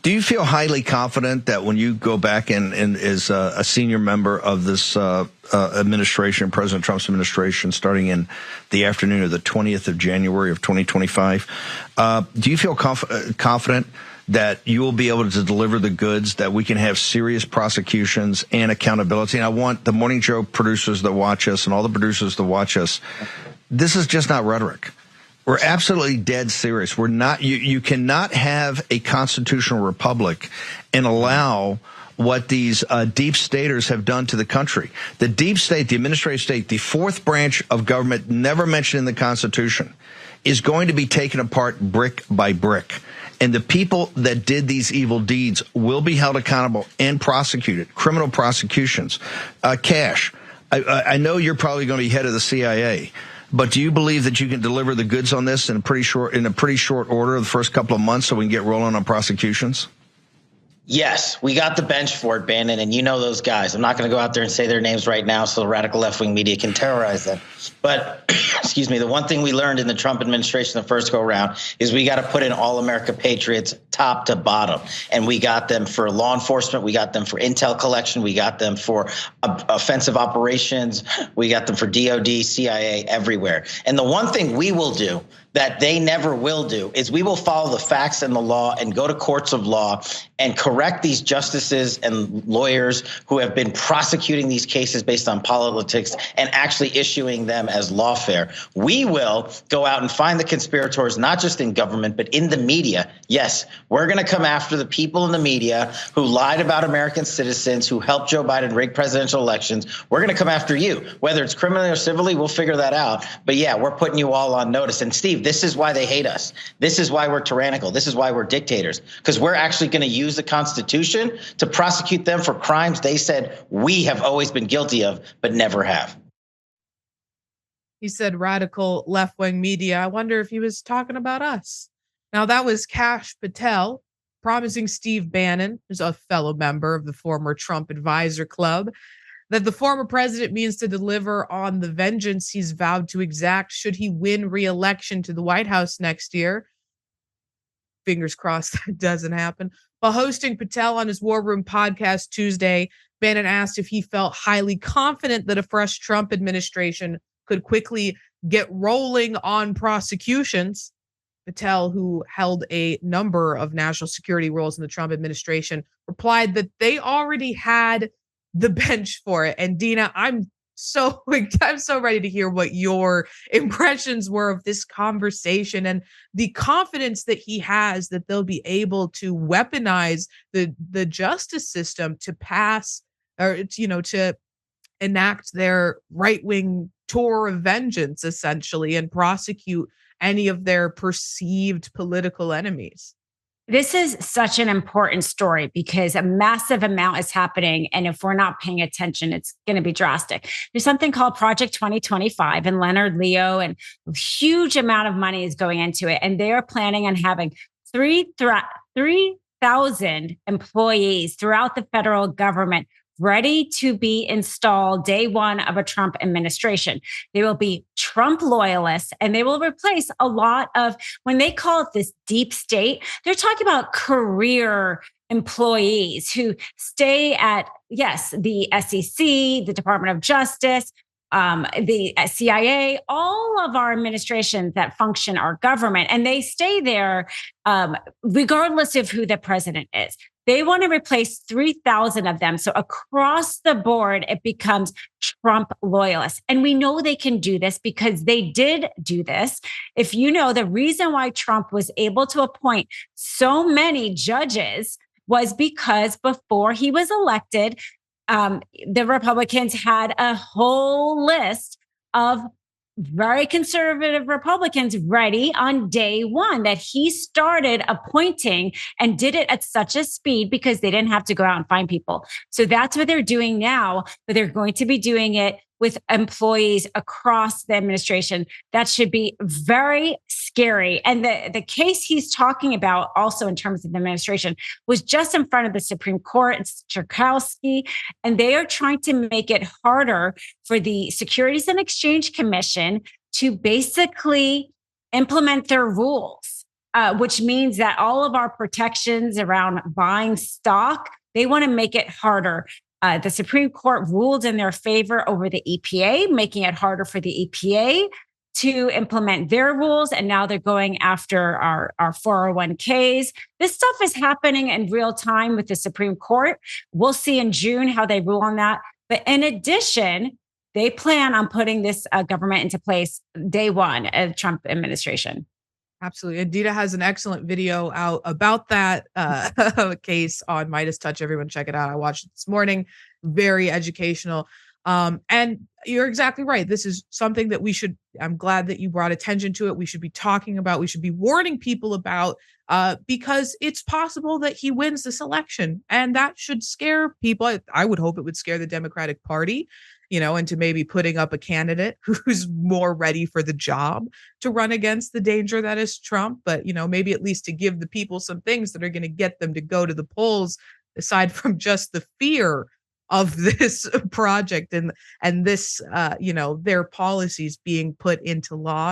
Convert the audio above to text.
Do you feel highly confident that when you go back and as a senior member of this administration, President Trump's administration, starting in the afternoon of the 20th of January of 2025, do you feel confident that you will be able to deliver the goods, that we can have serious prosecutions and accountability? And I want the Morning Joe producers that watch us and all the producers that watch us, this is just not rhetoric. We're absolutely dead serious. We're not. You cannot have a constitutional republic and allow what these deep staters have done to the country. The deep state, the administrative state, the fourth branch of government, never mentioned in the Constitution, is going to be taken apart brick by brick. And the people that did these evil deeds will be held accountable and prosecuted, criminal prosecutions. Kash, I know you're probably going to be head of the CIA. But do you believe that you can deliver the goods on this in a pretty short order the first couple of months so we can get rolling on prosecutions? Yes, we got the bench for it, Bannon, and you know those guys. I'm not going to go out there and say their names right now so the radical left-wing media can terrorize them. But, excuse me, the one thing we learned in the Trump administration the first go-around is we got to put in all-America patriots top to bottom. And we got them for law enforcement. We got them for intel collection. We got them for offensive operations. We got them for DOD, CIA, everywhere. And the one thing we will do that they never will do is we will follow the facts and the law and go to courts of law and correct these justices and lawyers who have been prosecuting these cases based on politics and actually issuing them as lawfare. We will go out and find the conspirators, not just in government, but in the media. Yes, we're going to come after the people in the media who lied about American citizens, who helped Joe Biden rig presidential elections. We're going to come after you, whether it's criminally or civilly. We'll figure that out. But yeah, we're putting you all on notice. And Steve, this is why they hate us. This is why we're tyrannical. This is why we're dictators, because we're actually going to use the Constitution to prosecute them for crimes they said we have always been guilty of, but never have. He said radical left-wing media. I wonder if he was talking about us. Now, that was Kash Patel promising Steve Bannon, who's a fellow member of the former Trump Advisor Club, that the former president means to deliver on the vengeance he's vowed to exact should he win re-election to the White House next year. Fingers crossed that doesn't happen. While hosting Patel on his War Room podcast Tuesday, Bannon asked if he felt highly confident that a fresh Trump administration could quickly get rolling on prosecutions. Patel, who held a number of national security roles in the Trump administration, replied that they already had the bench for it. And Dina, I'm so ready to hear what your impressions were of this conversation and the confidence that he has that they'll be able to weaponize the justice system to pass or, to enact their right-wing tour of vengeance, essentially, and prosecute any of their perceived political enemies. This is such an important story because a massive amount is happening. And if we're not paying attention, it's going to be drastic. There's something called Project 2025 and Leonard Leo, and a huge amount of money is going into it. And they are planning on having 3,000 employees throughout the federal government ready to be installed day one of a Trump administration. They will be Trump loyalists, and they will replace a lot of, when they call it this deep state, they're talking about career employees who stay at, yes, the SEC, the Department of Justice, the CIA, all of our administrations that function our government, and they stay there regardless of who the president is. They want to replace 3,000 of them. So across the board, it becomes Trump loyalists. And we know they can do this because they did do this. If you know, the reason why Trump was able to appoint so many judges was because before he was elected, the Republicans had a whole list of very conservative Republicans ready on day one that he started appointing and did it at such a speed because they didn't have to go out and find people. So that's what they're doing now, but they're going to be doing it with employees across the administration. That should be very scary. And the case he's talking about also in terms of the administration was just in front of the Supreme Court. It's Cherkowski, and they are trying to make it harder for the Securities and Exchange Commission to basically implement their rules. which means that all of our protections around buying stock, they want to make it harder. The Supreme Court ruled in their favor over the EPA, making it harder for the EPA to implement their rules. And now they're going after our 401ks. This stuff is happening in real time with the Supreme Court. We'll see in June how they rule on that. But in addition, they plan on putting this government into place day one of the Trump administration. Absolutely. And Dina has an excellent video out about that case on Midas Touch. Everyone check it out. I watched it this morning. Very educational. And you're exactly right. This is something that I'm glad that you brought attention to it. We should be talking about, we should be warning people about, because it's possible that he wins this election, and that should scare people. I would hope it would scare the Democratic Party, into maybe putting up a candidate who's more ready for the job to run against the danger that is Trump. But, maybe at least to give the people some things that are going to get them to go to the polls, aside from just the fear of this project and this, their policies being put into law.